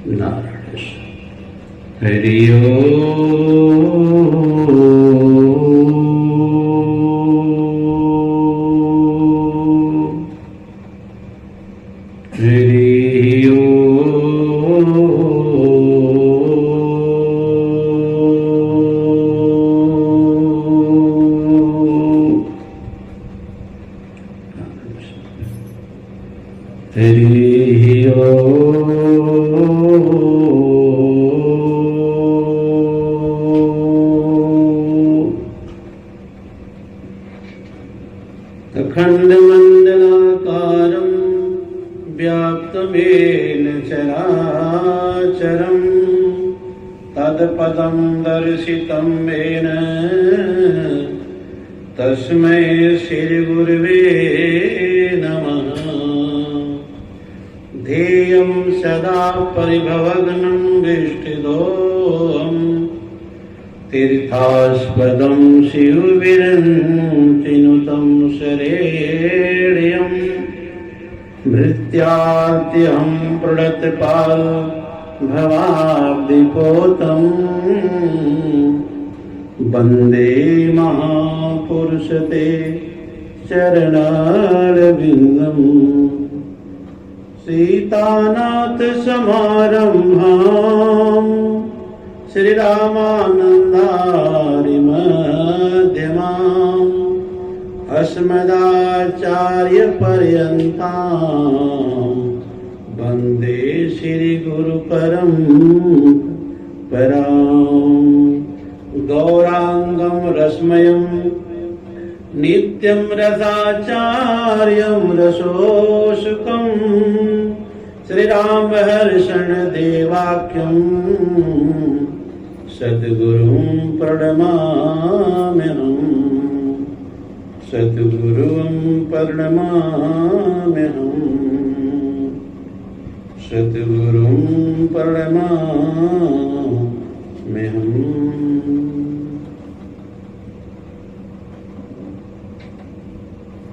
नारायण। हरि अखण्डमण्डलाकारं व्याप्तमेन चराचरं तत्पदं दर्शितं येन तस्मै श्रीगुरुवे नमः। ध्येयं सदा परिभवग्नं वेष्टितोऽहम् तीर्थास्पदं शिवविरञ्चिनुतं शरेण्यं भृत्याद्यं प्रणतपाल भवाब्धिपोतं वन्दे महापुरुषते चरणारविन्दम्। सीतानाथ समारम्भाम् श्रीरामानन्दारि मध्यमाम् अस्मदाचार्यपर्यन्ताम् वन्दे श्रीगुरुपरम्पराम्। गौराङ्गं रसमयं नित्यं रसाचार्यं रसोऽशुकं श्रीरामहर्षण देवाख्यं सद्गुरुं प्रणमाम्यहम्। सद्गुरुं प्रणमाम्यहम्। सद्गुरुं प्रणमाम्यहम्।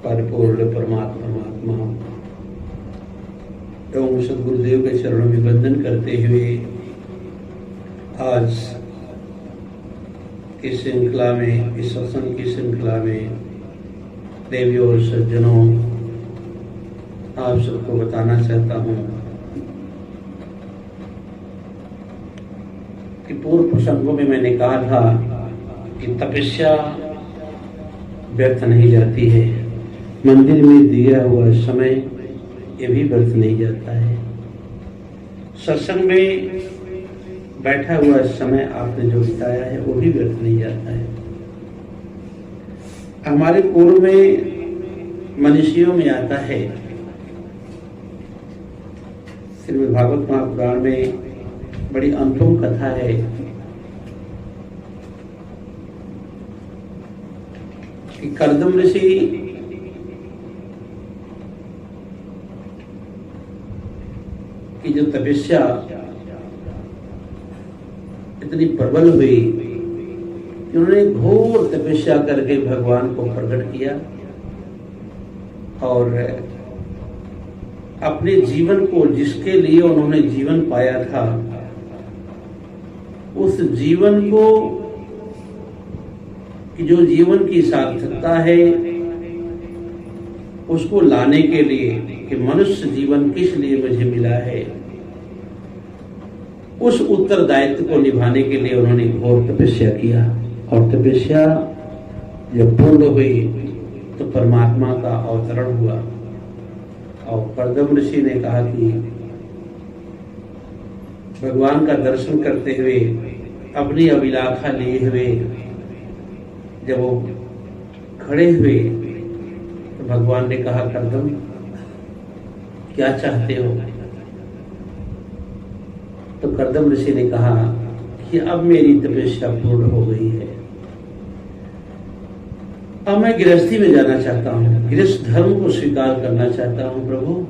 परिपूर्ण परमात्मा एवं सद्गुरुदेव के चरणों में वंदन करते हुए आज इस श्रृंखला में, इस सत्संग की श्रृंखला में देवियों और सज्जनों आप सबको बताना चाहता हूँ कि पूर्व प्रसंगों में मैंने कहा था कि तपस्या व्यर्थ नहीं जाती है। मंदिर में दिया हुआ समय ये भी व्यर्थ नहीं जाता है। सत्संग में बैठा हुआ समय आपने जो बिताया है वो भी व्यर्थ नहीं जाता है। हमारे पूर्व में मनीषियों में आता है, श्रीमद् भागवत महापुराण में बड़ी अनुपम कथा है कि कर्दम ऋषि की जो तपस्या इतनी प्रबल हुई कि उन्होंने घोर तपस्या करके भगवान को प्रकट किया और अपने जीवन को, जिसके लिए उन्होंने जीवन पाया था, उस जीवन को, जो जीवन की सार्थकता है, उसको लाने के लिए कि मनुष्य जीवन किस लिए मुझे मिला है, उस उत्तरदायित्व को निभाने के लिए उन्होंने घोर तपस्या किया। और तपस्या जब पूर्ण हुई तो परमात्मा का अवतरण हुआ और कर्दम ऋषि ने कहा कि भगवान का दर्शन करते हुए, अपनी अभिलाषा लिए हुए जब वो खड़े हुए तो भगवान ने कहा, कर्दम क्या चाहते हो? तो कर्दम ऋषि ने कहा कि अब मेरी तपस्या पूर्ण हो गई है, अब मैं गृहस्थी में जाना चाहता हूँ, गृहस्थ धर्म को स्वीकार करना चाहता हूँ प्रभु।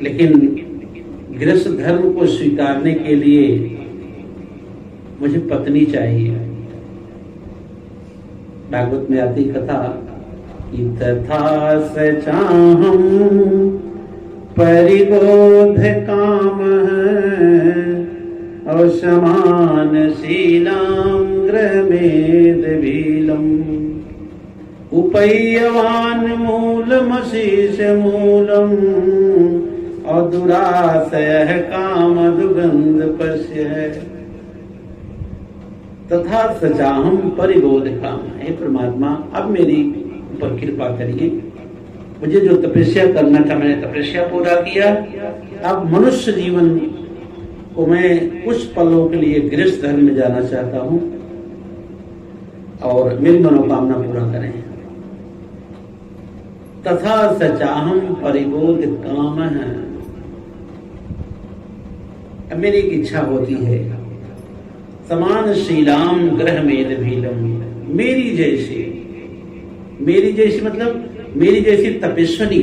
लेकिन गृहस्थ धर्म को स्वीकारने के लिए मुझे पत्नी चाहिए। भागवत में आती कथा कि तथा सचाहं परिबोध काम है और समान शीलाम गृहमेद भीलम उपयवान मूलमशीष मूलम और दुराशय काम दुगंध पश्य तथा सचाहम परिबोध काम। हे परमात्मा, अब मेरी ऊपर कृपा करिए, मुझे जो तपस्या करना था मैंने तपस्या पूरा किया। अब मनुष्य जीवन को मैं कुछ पलों के लिए गृहस्थ धर्म में जाना चाहता हूं और मेरी मनोकामना पूरा करें। तथा सचाहम परिबोध काम है। अब मेरी एक इच्छा होती है, समान शीलाम ग्रह मेद भीलम, मेरी जैसी मतलब मेरी जैसी तपस्विनी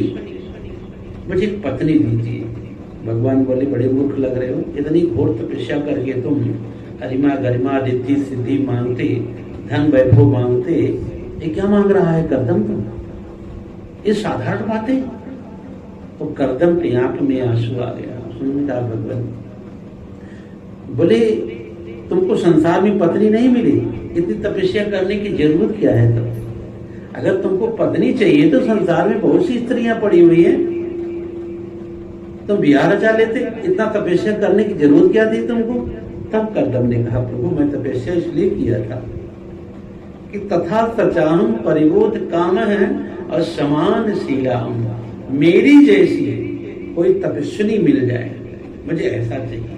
मुझे पत्नी दीजिए। भगवान बोले, बड़े मूर्ख लग रहे हो, इतनी घोर तपस्या करके तुम अरिमा गरिमा रिद्धि सिद्धि मांगते, धन वैभव मांगते, ये क्या मांग रहा है करदम? तुम ये साधारण बातें? तो करदम की आंख में आंसू आ गया। सुन कहा, भगवान बोले, तुमको संसार में पत्नी नहीं मिली, इतनी तपस्या करने की जरूरत क्या है? तब अगर तुमको पत्नी चाहिए तो संसार में बहुत सी स्त्रियां पड़ी हुई हैं, तुम ब्याह रचा लेते, इतना तपस्या करने की जरूरत क्या थी तुमको? तब करदम ने कहा, प्रभु मैं तपस्या इसलिए किया था कि तथा सचाहम परिबोध काम है और समान शीलाम, मेरी जैसी कोई तपस्विनी मिल जाए, मुझे ऐसा चाहिए।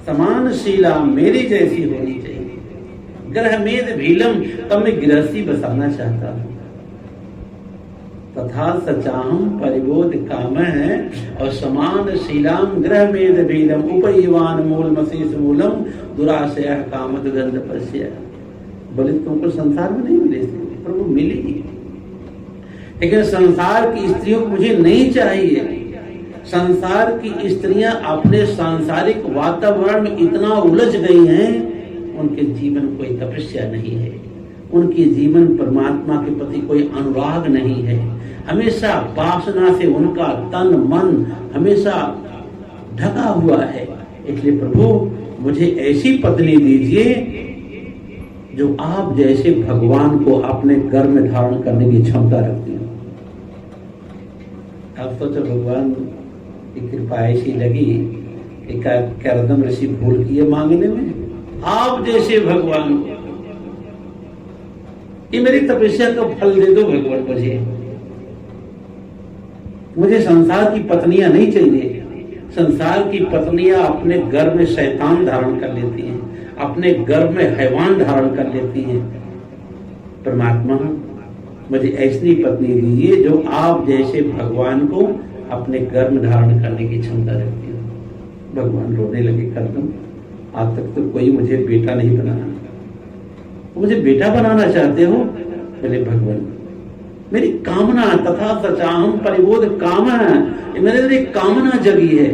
समान शीला मेरी जैसी होनी चाहिए। ग्रहमेद भीलम, तब मैं गृहस्थी बसाना चाहता हूं। तथा सचाहम परिबोध काम है और समान शीलाम ग्रहमेद भीलम उपयवान मूल मशीष मूलम दुराशय काम दुगंध पश्य। बोले, तुमको संसार में नहीं मिले? प्रभु मिली, लेकिन संसार की स्त्रियों को मुझे नहीं चाहिए। संसार की स्त्रियां अपने सांसारिक वातावरण में इतना उलझ गई हैं, उनके जीवन कोई तपस्या नहीं है, उनके जीवन परमात्मा के प्रति कोई अनुराग नहीं है। हमेशा वासना से उनका तन मन हमेशा ढका हुआ है। इसलिए प्रभु मुझे ऐसी पत्नी दीजिए जो आप जैसे भगवान को अपने घर में धारण करने की क्षमता रखती हो। अब सोचो, भगवान की कृपा ऐसी लगी कि करदम ऋषि भूल किए मांगने में, आप जैसे भगवान को, ये मेरी तपस्या का फल दे दो भगवान। मुझे संसार की पत्नियां नहीं चाहिए। संसार की पत्नियां अपने घर में शैतान धारण कर लेती हैं, अपने घर में हैवान धारण कर लेती हैं। परमात्मा मुझे ऐसी पत्नी दीजिए जो आप जैसे भगवान को अपने घर में धारण करने की क्षमता रखती हो। भगवान रोने लगे, करदम आज तक तो कोई मुझे बेटा नहीं बनाया, मुझे बेटा बनाना चाहते हो? बोले, भगवान मेरी कामना तथा सचाहम परिबोध काम है, मेरे अंदर एक कामना जगी है।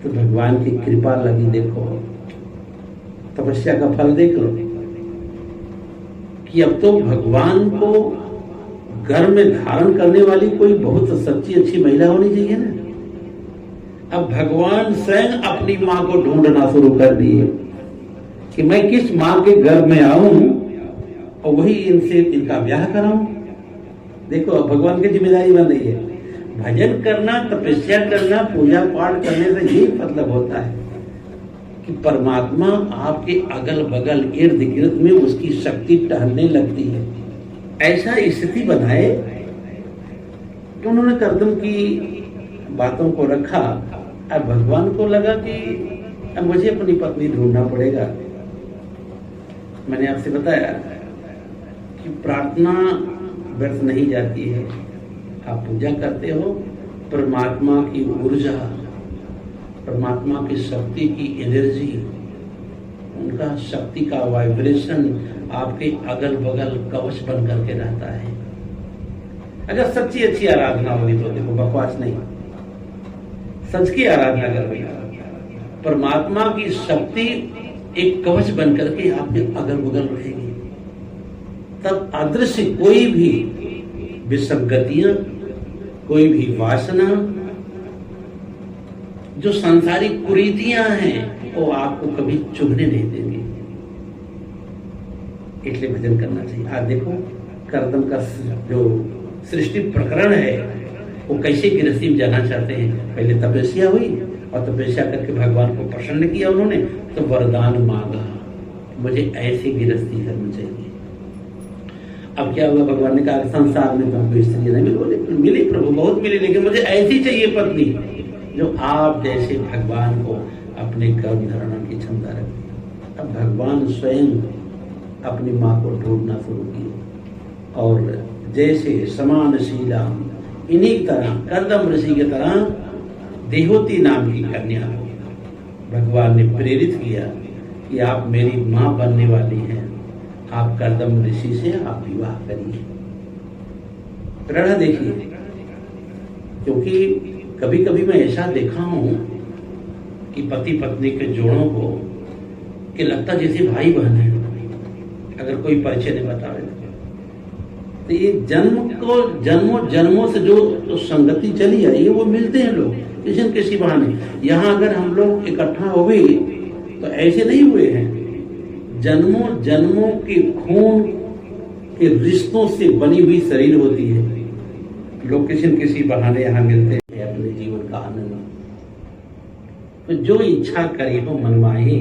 तो भगवान की कृपा लगी। देखो तपस्या का फल देख लो कि अब तो भगवान को घर में धारण करने वाली कोई बहुत सच्ची अच्छी महिला होनी चाहिए ना। अब भगवान स्वयं अपनी माँ को ढूंढना शुरू कर दिए कि मैं किस माँ के घर में आऊं और वही इनसे इनका ब्याह कराऊं। देखो अब भगवान की जिम्मेदारी बन रही है। भजन करना, तपस्या करना, पूजा पाठ करने से यही मतलब होता है कि परमात्मा आपके अगल बगल इर्द गिर्द में उसकी शक्ति टहलने लगती है। ऐसा स्थिति बनाए तो उन्होंने करदम की बातों को रखा। अब भगवान को लगा कि अब मुझे अपनी पत्नी ढूंढना पड़ेगा। मैंने आपसे बताया कि प्रार्थना व्यर्थ नहीं जाती है। आप पूजा करते हो, परमात्मा की ऊर्जा, परमात्मा की शक्ति की एनर्जी, उनका शक्ति का वाइब्रेशन आपके अगल बगल कवच बन करके रहता है। अगर सच्ची अच्छी आराधना होगी तो देखो बकवास नहीं, सच की आराधना कर रही, परमात्मा की शक्ति एक कवच बन करके आपके अगल बगल रहेगी। तब अदृश्य कोई भी विसंगतियां, कोई भी वासना, जो सांसारिक कुरीतियां हैं वो आपको कभी चुभने नहीं देंगी। इसलिए भजन करना चाहिए। आज देखो करदम का जो सृष्टि प्रकरण है वो कैसे गृहस्थी में जाना चाहते हैं। पहले तपस्या हुई और तपस्या करके भगवान को प्रसन्न किया उन्होंने, तो वरदान मांगा, मुझे ऐसी गृहस्थी करनी चाहिए। अब क्या हुआ, भगवान ने कहा संसार में तुमको स्त्री नहीं मिली, मिली प्रभु बहुत मिली, लेकिन मुझे ऐसी चाहिए पत्नी जो आप जैसे भगवान को अपने गर्भ धारण की क्षमता रखे। अब भगवान स्वयं अपनी माँ को ढूंढना शुरू किया और जैसे समानशीला इन्हीं तरह कर्दम ऋषि की तरह देहोती नाम की कन्या भगवान ने प्रेरित किया कि आप मेरी माँ बनने वाली हैं, आप कर्दम ऋषि से आप विवाह करिए। प्रेरणा देखिए, क्योंकि कभी कभी मैं ऐसा देखा हूं कि पति पत्नी के जोड़ों को कि लगता जैसे भाई बहन है, अगर कोई परिचय नहीं बतावे तो ये जन्मों से जो संगति चली आई है वो मिलते हैं लोग किसी न किसी बहाने। यहाँ अगर हम लोग इकट्ठा हो गए तो ऐसे नहीं हुए हैं, जन्मों के खून के रिश्तों से बनी हुई शरीर होती है। लोग किसी न किसी बहाने यहाँ मिलते हैं अपने जीवन का आनंद। तो जो इच्छा करी हो मन माही,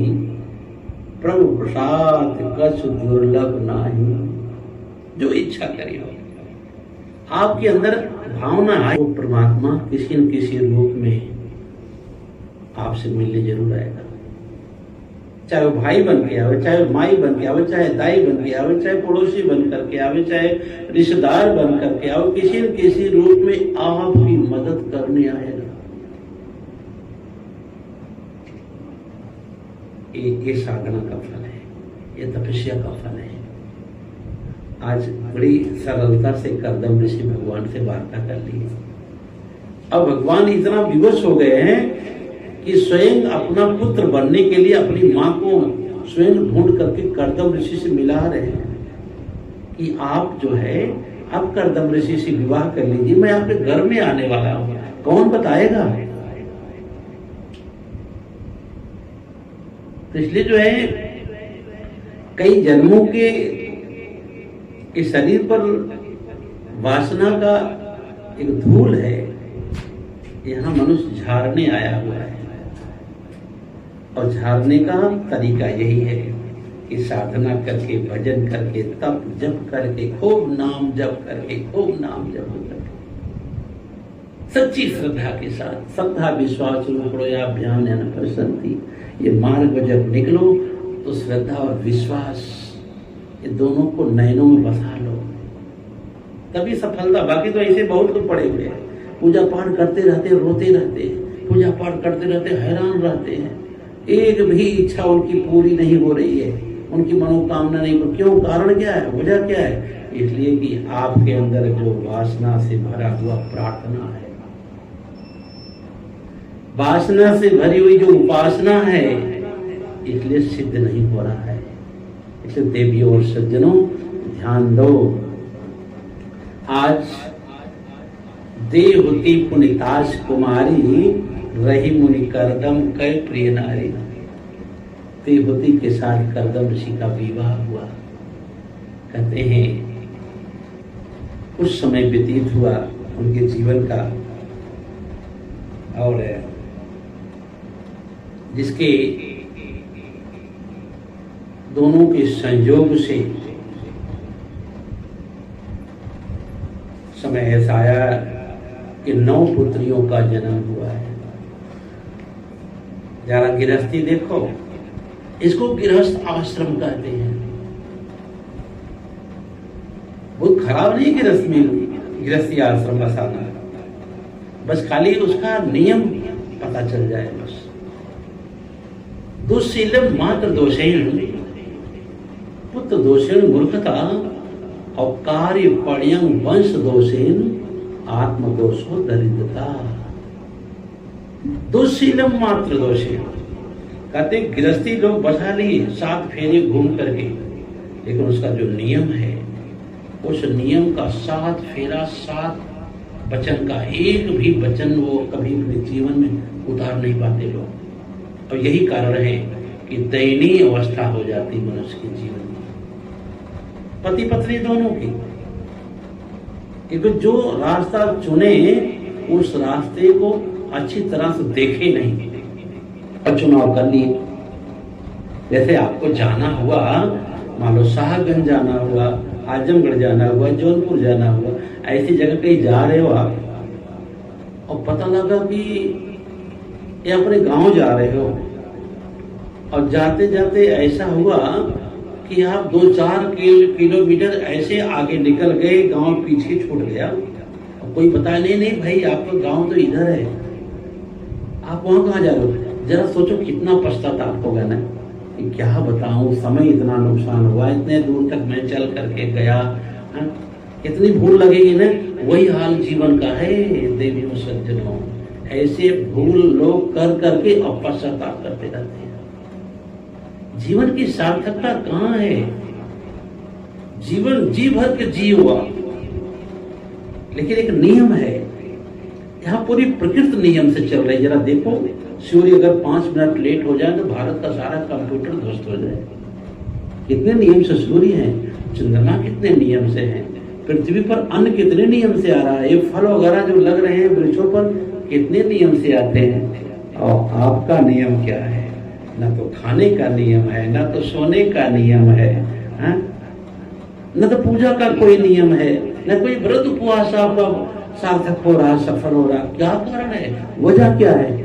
प्रभु प्रसाद कछ दुर्लभ नाही। जो इच्छा करी हो, आपके अंदर भावना आए, वो परमात्मा किसी न किसी रूप में आपसे मिलने जरूर आएगा। चाहे वो भाई बन के आवे, चाहे वो माई बन के आवे, चाहे दाई बन के आवे, चाहे पड़ोसी बन करके आवे, चाहे रिश्तेदार बन करके आवे, किसी न किसी रूप में आपकी मदद करने आएगा। ये साधना का फल है, ये तपस्या का फल है। आज बड़ी सरलता से कर्दम ऋषि भगवान से वार्ता कर ली। अब भगवान इतना विवश हो गए हैं कि स्वयं अपना पुत्र बनने के लिए अपनी माँ को स्वयं ढूंढ करके कर्दम ऋषि से मिला रहे हैं कि आप जो है आप कर्दम ऋषि से विवाह कर लीजिए, मैं आपके घर में आने वाला हूं, कौन बताएगा। तो इसलिए जो है कई जन्मों के इस शरीर पर वासना का एक धूल है, यहाँ मनुष्य झाड़ने आया हुआ है। और झाड़ने का तरीका यही है कि साधना करके, भजन करके, तप जप करके, खूब नाम जप करके, खूब नाम जप करके, सच्ची श्रद्धा के साथ, श्रद्धा विश्वास रूपयाभ्याम पसंदी, ये मार्ग पर जब निकलो तो श्रद्धा और विश्वास ये दोनों को नयनों में बसा लो, तभी सफलता। बाकी तो ऐसे बहुत लोग पड़े हुए हैं, पूजा पाठ करते रहते, रोते रहते हैं, पूजा पाठ करते रहते, हैरान रहते हैं, एक भी इच्छा उनकी पूरी नहीं हो रही है, उनकी मनोकामना नहीं हो। क्यों? कारण क्या है, वजह क्या है? इसलिए कि आपके अंदर जो वासना से भरा हुआ प्रार्थना है, वासना से भरी हुई जो उपासना है, इसलिए सिद्ध नहीं हो रहा है। इसलिए देवियों और सज्जनों ध्यान दो। आज देवती पुनिताश कुमारी रही मुनि कर्दम कै प्रिय नारी। देवती के साथ कर्दम ऋषि का विवाह हुआ। कहते हैं कुछ समय व्यतीत हुआ उनके जीवन का, और जिसके दोनों के संयोग से समय ऐसा आया कि 9 पुत्रियों का जन्म हुआ है। जरा गृहस्थी देखो, इसको गृहस्थ आश्रम कहते हैं। बहुत खराब नहीं गृहस्थी आश्रम बसाना, बस खाली उसका नियम पता चल जाए बस। दुःशीलम मात्र दोषेण पुत्र दोषेण मूर्खता और कार्य पण्यं वंश दोषेण आत्मदोषो दरिद्रता। दुःशीलम मात्र दोषेण कहते गृहस्थी लोग बसा लिए 7 फेरे घूम करके, लेकिन उसका जो नियम है उस नियम का 7 फेरा 7 वचन का एक भी वचन वो कभी अपने जीवन में उतार नहीं पाते लोग। और यही कारण है कि दयनीय अवस्था हो जाती मनुष्य के जीवन में, पति पत्नी दोनों की। क्योंकि जो रास्ता चुने उस रास्ते को अच्छी तरह से देखे नहीं और चुनाव कर लिए। जैसे आपको जाना हुआ, मान लो साहबगंज जाना हुआ, आजमगढ़ जाना हुआ, जौनपुर जाना हुआ, ऐसी जगह कहीं जा रहे हो आप और पता लगा कि ये अपने गांव जा रहे हो और जाते जाते ऐसा हुआ कि आप 2-4 किलोमीटर ऐसे आगे निकल गए, गांव पीछे छूट गया और कोई बताया नहीं भाई आपका गांव तो इधर है, आप वहां कहाँ जा रहे हो। जरा सोचो कितना पश्चाताप होगा ना कि क्या बताऊं, समय इतना नुकसान हुआ, इतने दूर तक मैं चल करके गया, कितनी भूल लगेगी ना। वही हाल जीवन का है देवी सज्जनों, ऐसे भूल लोग कर करके अब पश्चाताप करते रहते हैं। जीवन की सार्थकता कहाँ है? जीवन जी भर के जी हुआ, लेकिन एक नियम है, यहाँ पूरी प्रकृति नियम से चल रही। जरा देखो, सूर्य अगर 5 मिनट लेट हो जाए तो भारत का सारा कंप्यूटर ध्वस्त हो जाए। कितने नियम से सूर्य है, चंद्रमा कितने नियम से है, पृथ्वी पर अन्न कितने नियम से आ रहा है, ये फल वगैरह जो लग रहे हैं वृक्षों पर कितने नियम से आते हैं। और आपका नियम क्या है? ना तो खाने का नियम है, ना तो सोने का नियम है, न तो पूजा का कोई नियम है, न कोई व्रत उपवास आपका सार्थक हो रहा, सफल हो रहा। क्या कारण है? वजह क्या है?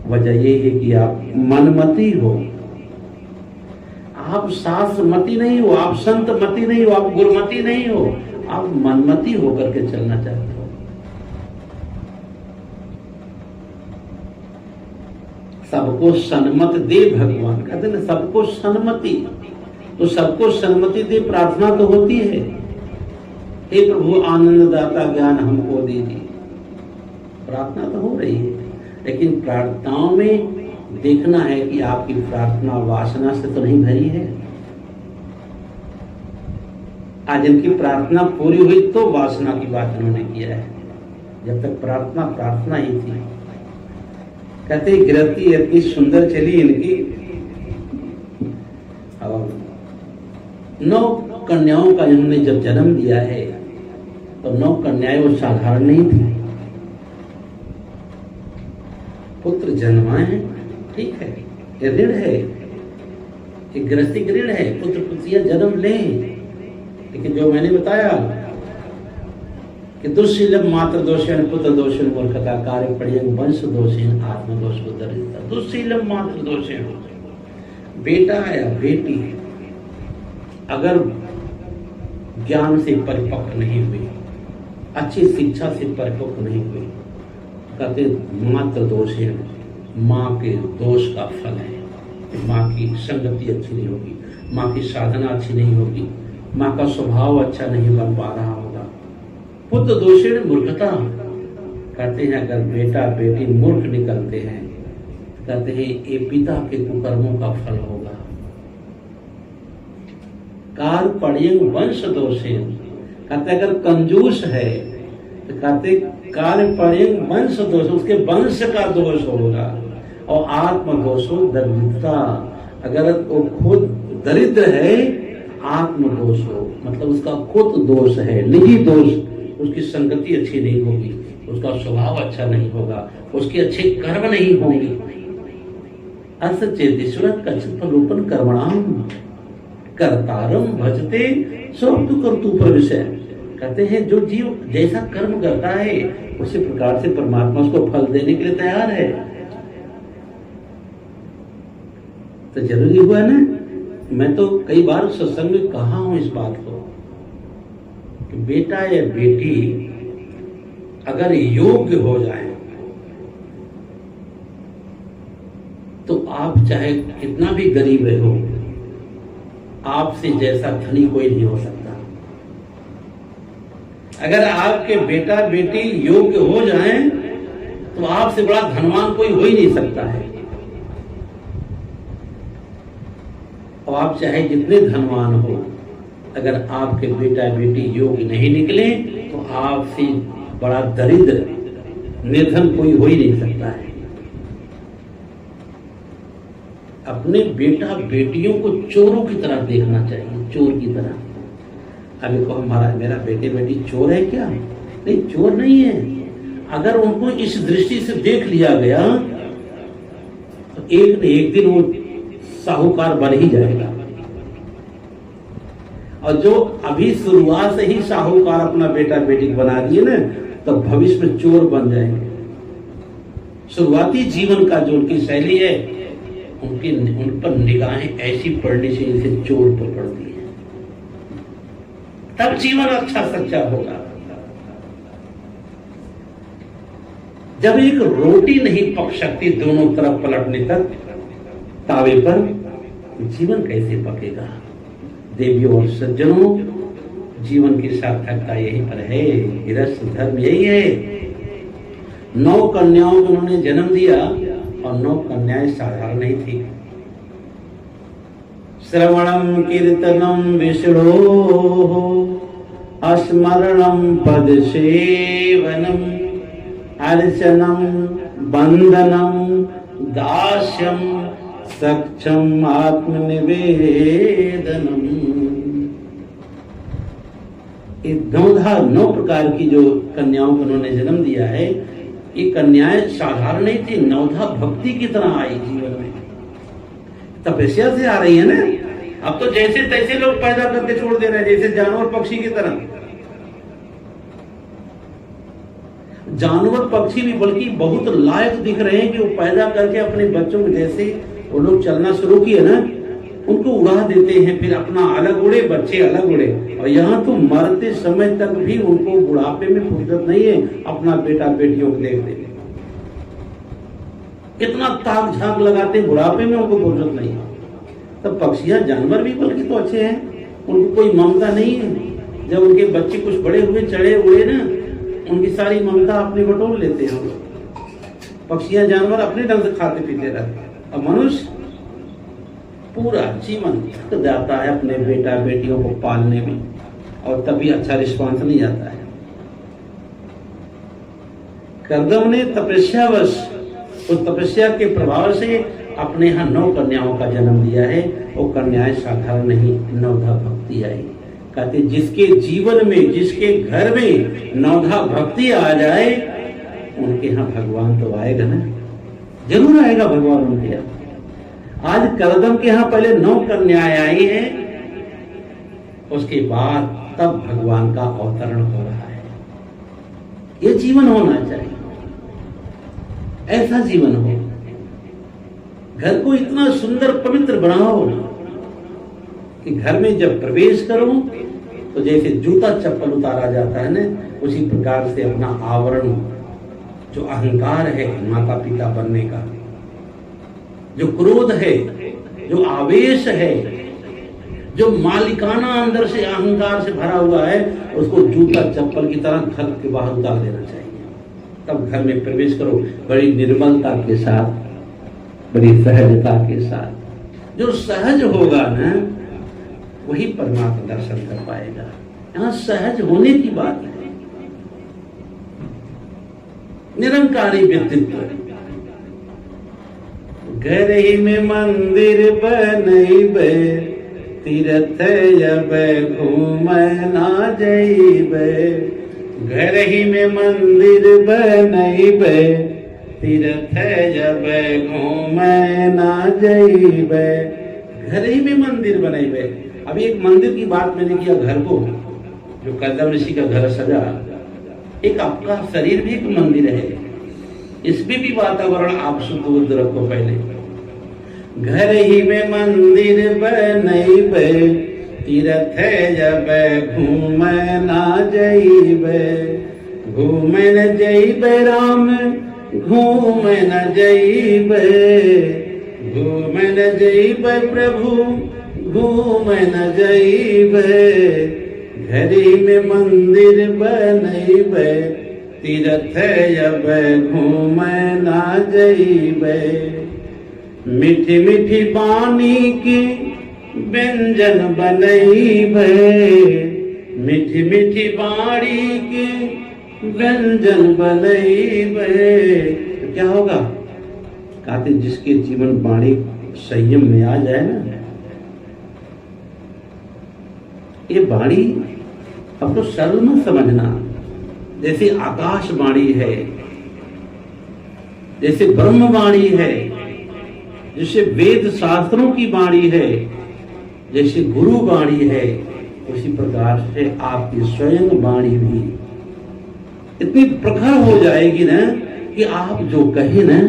वजह ये है कि आप मनमती हो, आप शास्त्रमती नहीं हो, आप संतमती नहीं हो, आप गुरुमती नहीं हो, आप मनमती होकर के चलना चाहते हो। सबको सन्मत दे भगवान, कहते ना सबको सन्मति, तो सबको सन्मति दे प्रार्थना तो होती है, हे प्रभु आनंददाता ज्ञान हमको दीजिए, प्रार्थना तो हो रही है। लेकिन प्रार्थनाओं में देखना है कि आपकी प्रार्थना वासना से तो नहीं भरी है। आज इनकी प्रार्थना पूरी हुई तो वासना की बात इन्होंने किया है, जब तक प्रार्थना प्रार्थना ही थी। कहते गृहस्थी इतनी सुंदर चली इनकी, और 9 कन्याओं का इन्होंने जब जन्म दिया है तो 9 कन्याएं वो साधारण नहीं थी। पुत्र जन्माए, ठीक है, ये ऋण है, ये गृहस्थी की ऋण है, पुत्र पुत्रियां जन्म लें। लेकिन जो मैंने बताया कि दुस्शीलम मात्र दोषेण पुत्र दोषेण मूर्खता कार्य पड़ेंगे वंश दोषेण आत्मदोष को दरिद्रता। दुस्शीलम मात्र दोषेण, बेटा या बेटी अगर ज्ञान से परिपक्व नहीं हुई, अच्छी शिक्षा से परिपक्व नहीं हुई, कहते मात्र दोषेण, माँ के दोष का फल है। माँ की संगति अच्छी नहीं होगी, माँ की साधना अच्छी नहीं होगी, माँ का स्वभाव अच्छा नहीं बन पा रहा होगा। पुत्र दोषेण मूर्खता, कहते हैं अगर बेटा बेटी मूर्ख निकलते हैं, कहते हैं ये पिता के कुकर्मों का फल होगा। कार पड़ेंग वंश दोषेण, कहते अगर कंजूस है तो कहते कार्य पड़ेंग वंश दोष, उसके वंश का दोष होगा। और आत्म दोषो दरिद्रता, अगर वो खुद दरिद्र है, आत्म दोष हो मतलब उसका खुद दोष है, निजी दोष, उसकी संगति अच्छी नहीं होगी, उसका स्वभाव अच्छा नहीं होगा, उसके अच्छे कर्म नहीं होंगे। अर्थ चेतीश्वर कचित रूपन कर्मणाम कर्तारम भजते सब कर्तु प्रविशय, कहते हैं जो जीव जैसा कर्म करता है उसी प्रकार से परमात्मा उसको फल देने के लिए तैयार है। तो जरूरी हुआ ना, मैं तो कई बार सत्संग में कहा हूं इस बात को कि बेटा या बेटी अगर योग्य हो जाए तो आप चाहे कितना भी गरीब हो, आपसे जैसा धनी कोई नहीं हो सकता। अगर आपके बेटा बेटी योग्य हो जाएं तो आपसे बड़ा धनवान कोई हो ही नहीं सकता है। और आप चाहे जितने धनवान हो, अगर आपके बेटा बेटी योग्य नहीं निकले तो आपसे बड़ा दरिद्र निर्धन कोई हो ही नहीं सकता है। अपने बेटा बेटियों को चोरों की तरह देखना चाहिए, चोर की तरह। अभी को हमारा मेरा बेटे बेटी चोर है क्या? नहीं, चोर नहीं है। अगर उनको इस दृष्टि से देख लिया गया तो एक न एक दिन वो साहूकार बन ही जाएगा। और जो अभी शुरुआत से ही साहूकार अपना बेटा बेटी बना दिए ना, तो भविष्य में चोर बन जाएंगे। शुरुआती जीवन का जो उनकी शैली है, उन पर निगाहें ऐसी पड़नी चाहिए जैसे चोर पर पड़ती है, तब जीवन अच्छा सच्चा होगा। जब एक रोटी नहीं पक सकती दोनों तरफ पलटने तक तावे पर, जीवन कैसे पकेगा? देवियों और सज्जनों, जीवन की सार्थकता यही पर है, गृहस्थ धर्म यही है। 9 कन्याओं को उन्होंने जन्म दिया और 9 कन्याएं साधारण नहीं थी। श्रवणम कीर्तनम विष्णो स्मरणम पद सेवनम अर्चनम बंदनम दास्यम सक्षम आत्मनिवेदनम। ये 9 प्रकार की जो कन्याओं को उन्होंने जन्म दिया है, ये कन्याएं साधारण नहीं थी, 9 भक्ति की तरह आई जीवन में। तपस्या से आ रही है ना। अब तो जैसे तैसे लोग पैदा करके छोड़ दे रहे हैं, जैसे जानवर पक्षी की तरह। जानवर पक्षी भी बल्कि बहुत लायक दिख रहे हैं कि वो पैदा करके अपने बच्चों को, जैसे वो लोग चलना शुरू किए ना, उनको उड़ा देते हैं, फिर अपना अलग उड़े, बच्चे अलग उड़े। और यहाँ तो मरते समय तक भी उनको बुढ़ापे में फुर्सत नहीं है अपना बेटा बेटियों को देखते। इतना ताक झांक लगाते, बुढ़ापे में उनको फुर्सत नहीं है। तब पक्षियां जानवर भी बल्कि तो अच्छे हैं, उनको कोई ममता नहीं है। जब उनके बच्चे कुछ बड़े हुए, चढ़े हुए ना, उनकी सारी ममता अपने बटोर लेते हैं। पक्षियां जानवर अपने ढंग से खाते पीते रहते हैं, और मनुष्य पूरा जीवन थक जाता है अपने बेटा बेटियों को पालने में, और तभी अच्छा रिस्पॉन्स नहीं आता है। कर्दम ने तपस्यावश, उस तपस्या के प्रभाव से अपने यहाँ 9 कन्याओं का जन्म दिया है। वो कन्याएं साधारण नहीं, 9 भक्ति आई। कहते जिसके जीवन में, जिसके घर में 9 भक्ति आ जाए, उनके यहाँ भगवान तो आएगा ना, जरूर आएगा भगवान उनके यहाँ। आज करदम के यहाँ पहले 9 कन्याएं आई हैं, उसके बाद तब भगवान का अवतरण हो रहा है। ये जीवन होना चाहिए, ऐसा जीवन हो। घर को इतना सुंदर पवित्र बनाओ कि घर में जब प्रवेश करो तो जैसे जूता चप्पल उतारा जाता है ना, उसी प्रकार से अपना आवरण, जो अहंकार है माता पिता बनने का, जो क्रोध है, जो आवेश है, जो मालिकाना अंदर से अहंकार से भरा हुआ है, उसको जूता चप्पल की तरह घर के बाहर उतार देना चाहिए। तब घर में प्रवेश करो बड़ी निर्मलता के साथ, बड़ी सहजता के साथ। जो सहज होगा ना, वही परमात्मा दर्शन कर पाएगा। यहाँ सहज होने की बात है। निरंकारी व्यक्तित्व, घर ही में मंदिर बनैबे, तीर्थ जब घूम ना जइबे। घर ही में मंदिर बनैबे, तीर्थ जब घूम ना जइबे। घर ही में मंदिर बनैबे। अभी एक मंदिर की बात मैंने किया, घर को, जो कर्दम ऋषि का घर सजा, एक आपका शरीर भी एक मंदिर है। इसमें भी वातावरण आप शुद्ध रखो पहले। घर ही में मंदिर बनैबे, तीर्थ जब घूम ना जइबे। घूम न जइबे राम, घूम न जइबे। घूम न जइबे प्रभु, घूम न जइबे। घर ही में मंदिर बनैबे, तीर्थ जब घूम ना जइबे। मीठी मीठी बानी की व्यंजन बनैबे, मीठी मीठी बाड़ी के व्यंजन बनैबे। तो क्या होगा? कहते जिसके जीवन वाणी संयम में आ जाए ना, ये वाणी आपको सरल मत समझना, जैसे आकाश वाणी है, जैसे ब्रह्म वाणी है, जैसे वेद शास्त्रों की वाणी है, जैसे गुरु वाणी है, उसी प्रकार से आपकी स्वयं वाणी भी इतनी प्रखर हो जाएगी ना कि आप जो कहे ना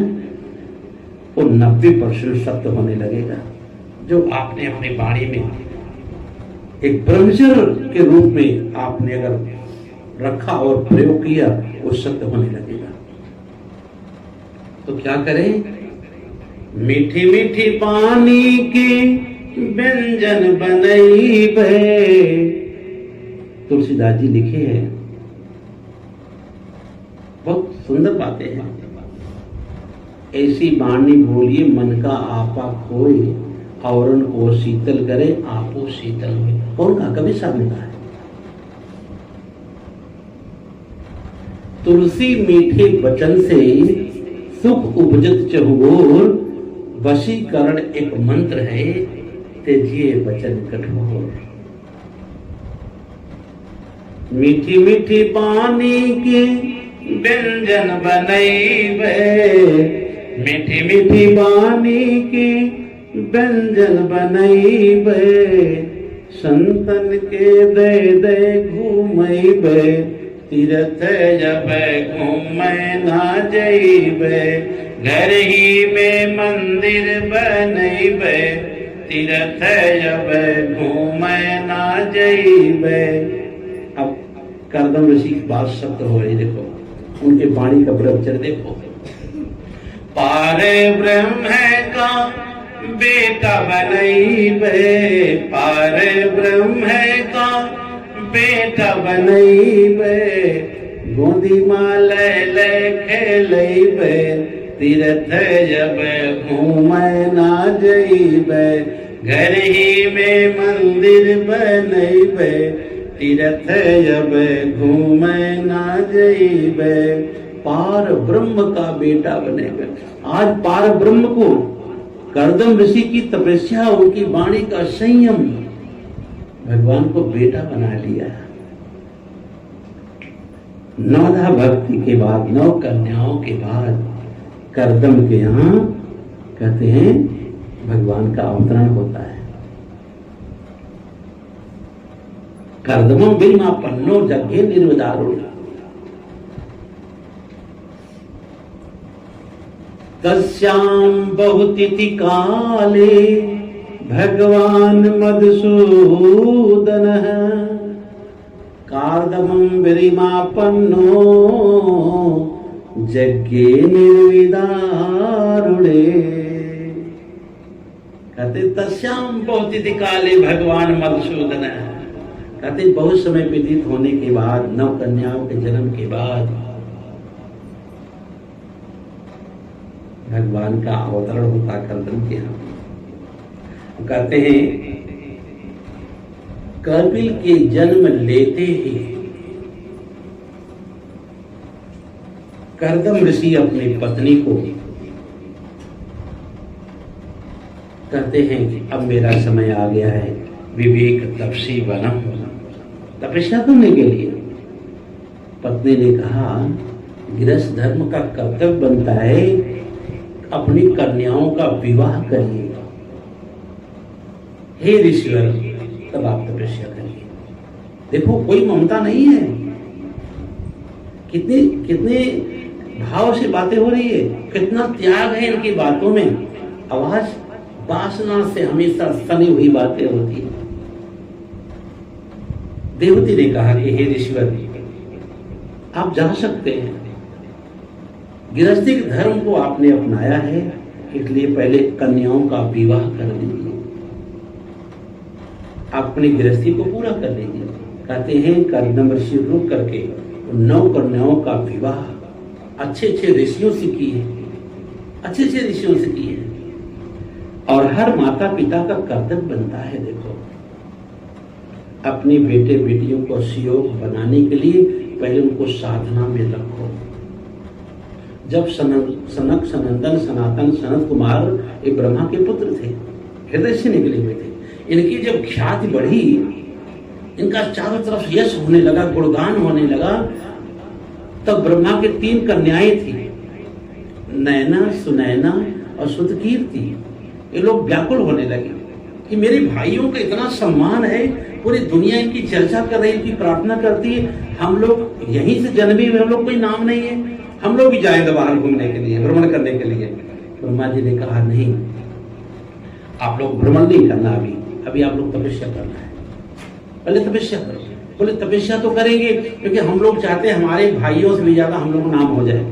वो 90% सत्य होने लगेगा। जो आपने अपनी वाणी में एक ब्रह्मचर्य के रूप में आपने अगर रखा और प्रयोग किया, वो सत्य होने लगेगा। तो क्या करें? मीठी मीठी पानी की व्यंजन बनैबे। तुलसीदास जी लिखे हैं, बहुत सुंदर बातें हैं। ऐसी वाणी बोलिए मन का आपा खोए, औरन को शीतल करे आपो शीतल हुए। कौन कहा? कबीर साहब ने कहा है। तुलसी मीठे वचन से सुख उपजत चहुओर, वशीकरण एक मंत्र है तेजिए वचन कठोर। मीठी मीठी पानी की व्यंजन बनैबे, मीठी मीठी पानी की व्यंजन बनैबे। संतन के दे दे घूमैबे, तीर्थ जब घूमै ना जैबे। घर ही में मंदिर बनैबे, तीर्थ जब घूमै ना जैबे। अब करदम ऋषि की बात सत्य हो रही, देखो उनके वाणी का ब्रह्मचर्य देखो। पारे ब्रह्म का बेटा बनैबे, पारे ब्रह्म का बेटा बनैबे। गोदी माल ले खेलैबे, तीर्थ जब घूमै ना जैबे। घर ही में मंदिर बनैबे, तीर्थ जब घूमै ना जैबे। पार ब्रह्म का बेटा बनेगा। आज पार ब्रह्म को करदम ऋषि की तपस्या, उनकी वाणी का संयम भगवान को बेटा बना लिया। नवधा भक्ति के बाद, 9 कन्याओं के बाद करदम के यहाँ कहते हैं भगवान का अवतरण होता है। कर्दमं बिल्मापन्नो जग्गे निर्विदारो, तस्यां बहुतिथि काले भगवान मधुसूदनः। कार्दमं बिल्मापन्नो जग्गे निर्विदारुणे। कहते तस्यां बहुतिथि काले भगवान मधुसूदनः। कहते बहुत समय व्यतीत होने के बाद, 9 कन्याओं के जन्म के बाद भगवान का अवतरण होता करदम के यहाँ। कहते हैं कपिल के जन्म लेते ही करदम ऋषि अपनी पत्नी को कहते हैं कि अब मेरा समय आ गया है विवेक तपसी बनम, तपस्या करने के लिए। पत्नी ने कहा गृहस्थ धर्म का कर्तव्य बनता है अपनी कन्याओं का विवाह करिए। हे ऋषिवर, तब आप तपस्या करिए। देखो कोई ममता नहीं है, कितने कितने भाव से बातें हो रही है, कितना त्याग है इनकी बातों में। आवाज वासना से हमेशा सनी हुई बातें होती है। देवती ने कहा कि हे ऋषिवर, आप जा सकते हैं, गृहस्थी के धर्म को आपने अपनाया है, इसलिए पहले कन्याओं का विवाह कर लीजिए, अपनी गृहस्थी को पूरा कर लीजिए। कहते हैं कर्दम ऋषि रुक करके 9 कन्याओं का विवाह अच्छे अच्छे ऋषियों से किए, अच्छे अच्छे ऋषियों से किए। और हर माता पिता का कर्तव्य बनता है, देखो अपने बेटे बेटियों को सुयोग बनाने के लिए पहले उनको साधना में रखो। जब सनक सनंदन सनातन सनत कुमार ये ब्रह्मा के पुत्र थे, हृदय से निकले हुए थे, इनकी जब ख्याति बढ़ी, इनका चारों तरफ यश होने लगा, गुणगान होने लगा, तब ब्रह्मा के 3 कन्याएं थी, नैना सुनैना और सुतकीर्ति। ये लोग व्याकुल होने लगे कि मेरे भाइयों का इतना सम्मान है, पूरी दुनिया इनकी चर्चा कर रही है, इनकी प्रार्थना करती है, हम लोग यहीं से जन्मे हुए, हम लोग कोई नाम नहीं है, हम लोग भी जाएंगे बाहर घूमने के लिए, भ्रमण करने के लिए। ब्रह्मा जी ने कहा नहीं, आप लोग भ्रमण नहीं करना, अभी आप लोग तपस्या करना है, पहले तपस्या करो। बोले तपस्या तो करेंगे, क्योंकि हम लोग चाहते हैं हमारे भाइयों से भी ज्यादा हम लोग नाम हो जाए।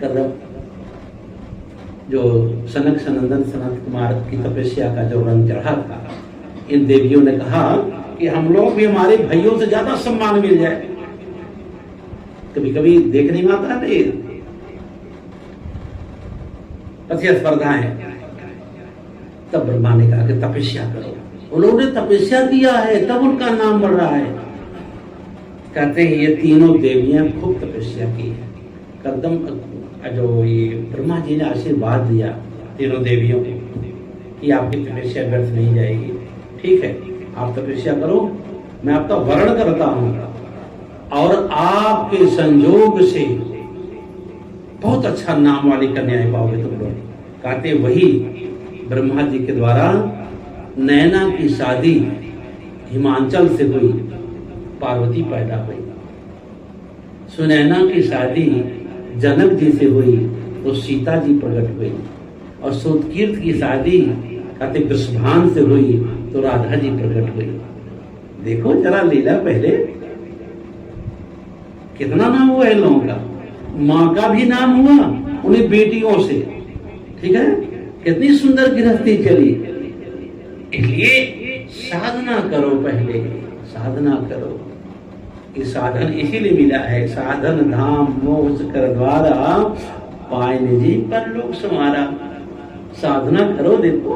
कर्दम जो सनक सनंदन सनत कुमार की तपस्या का जो रंग चढ़ा था, इन देवियों ने कहा कि हम लोग भी हमारे भाइयों से ज्यादा सम्मान मिल जाए। कभी कभी देखने में आता है प्रतिस्पर्धा है। तब ब्रह्मा ने कहा कि तपस्या करो। उन्होंने तपस्या किया है, तब उनका नाम बढ़ रहा है। कहते हैं ये तीनों देवियां खूब तपस्या की है। कर्दम जो ये ब्रह्मा जी ने आशीर्वाद दिया तीनों देवियों को कि आपकी तपस्या व्यर्थ नहीं जाएगी, ठीक है आप तपस्या करो, मैं आपका वर्ण करता हूं और आपके संजोग से बहुत अच्छा नाम वाली कन्याएं पाओगे तुम लोग। कहते वही ब्रह्मा जी के द्वारा नैना की शादी हिमांचल से हुई, पार्वती पैदा हुई। सुनैना की शादी जनक जी से हुई तो सीता जी प्रकट हुई, और सुतकीर्त की शादी कहते वृषभान से हुई तो राधा जी प्रकट हुई। देखो जरा लीला, पहले कितना नाम हुआ इन लोगों का, माँ का भी नाम हुआ उन्हीं बेटियों से, ठीक है, कितनी सुंदर गृहस्थी चली। इसलिए साधना करो, पहले साधना करो। ये साधन इसीलिए मिला है, साधन धाम मोक्ष कर द्वारा पाए निजी पर लोक समारा। साधना करो, देखो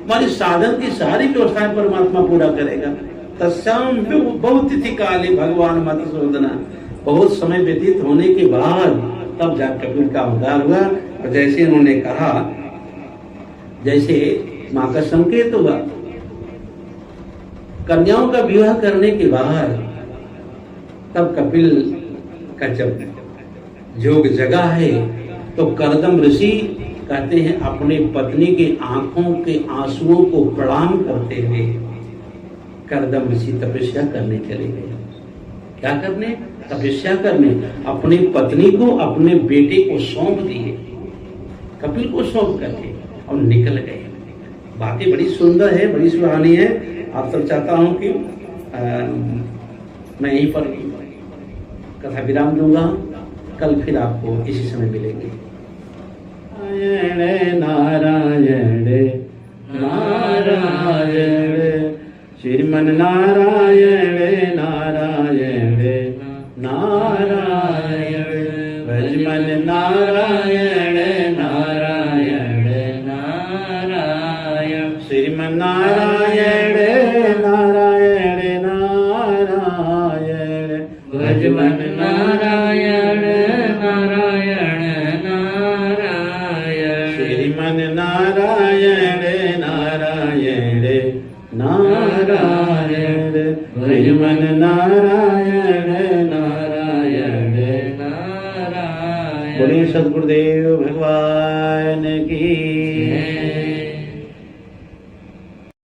हमारी साधन की सारी व्यवस्थाएं परमात्मा पूरा करेगा। तस्याम बहुत तिथि काले भगवान मधुसूदना, बहुत समय व्यतीत होने के बाद तब जा कपिल का अवतार हुआ। और जैसे उन्होंने कहा, जैसे माँ का संकेत हुआ, कन्याओं का विवाह करने के बाद तब कपिल का जब जोग जगा है तो कर्दम ऋषि कहते हैं अपने पत्नी की आंखों के आंसुओं को प्रणाम करते हुए कर्दम ऋषि तपस्या करने चले गए। क्या करने? तपस्या करने। अपनी पत्नी को अपने बेटे को सौंप दिए, कपिल को सौंप करके और निकल गए। बातें बड़ी सुंदर है, बड़ी सुहानी है। आप सब चाहता हूं कि मैं यहीं पर कथा विराम दूंगा, कल फिर आपको इसी समय मिलेंगे। नारायण नारायण नारायण श्रीमन नारायण नारायण नारायण भजमन नारायण नारायण नारायण श्रीमन नारायण नारायण नारायण भजमन नारायण नारायण नारायण श्रीमन नारायण नारायण नारायण भजमन नारायण नारायण नारायण। बोलिए सद्गुरुदेव भगवान की।